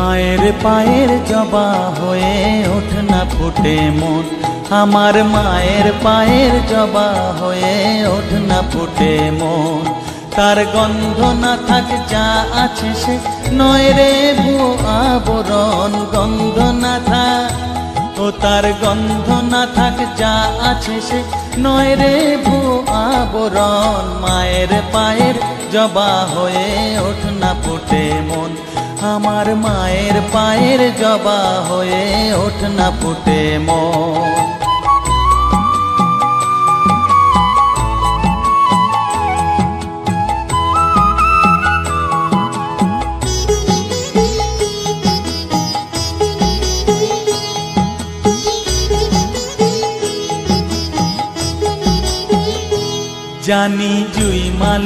মায়ের পায়ের জবা হয়ে ওঠ না ফুটে মন, আমার মায়ের পায়ের জবা হয়ে ওঠ না ফুটে মন। তার গন্ধ না থাক যা আছে সে নয় রে ভুয়ো আবরণ, গন্ধ না থাক ও তার গন্ধ না থাক যা আছে সে নয় রে ভুয়ো আবরণ। মায়ের পায়ের জবা হয়ে ওঠ না ফুটে মন, আমার মায়ের পায়ের জবা হয়ে ওঠ না ফুটে মন। জানি জুই মাল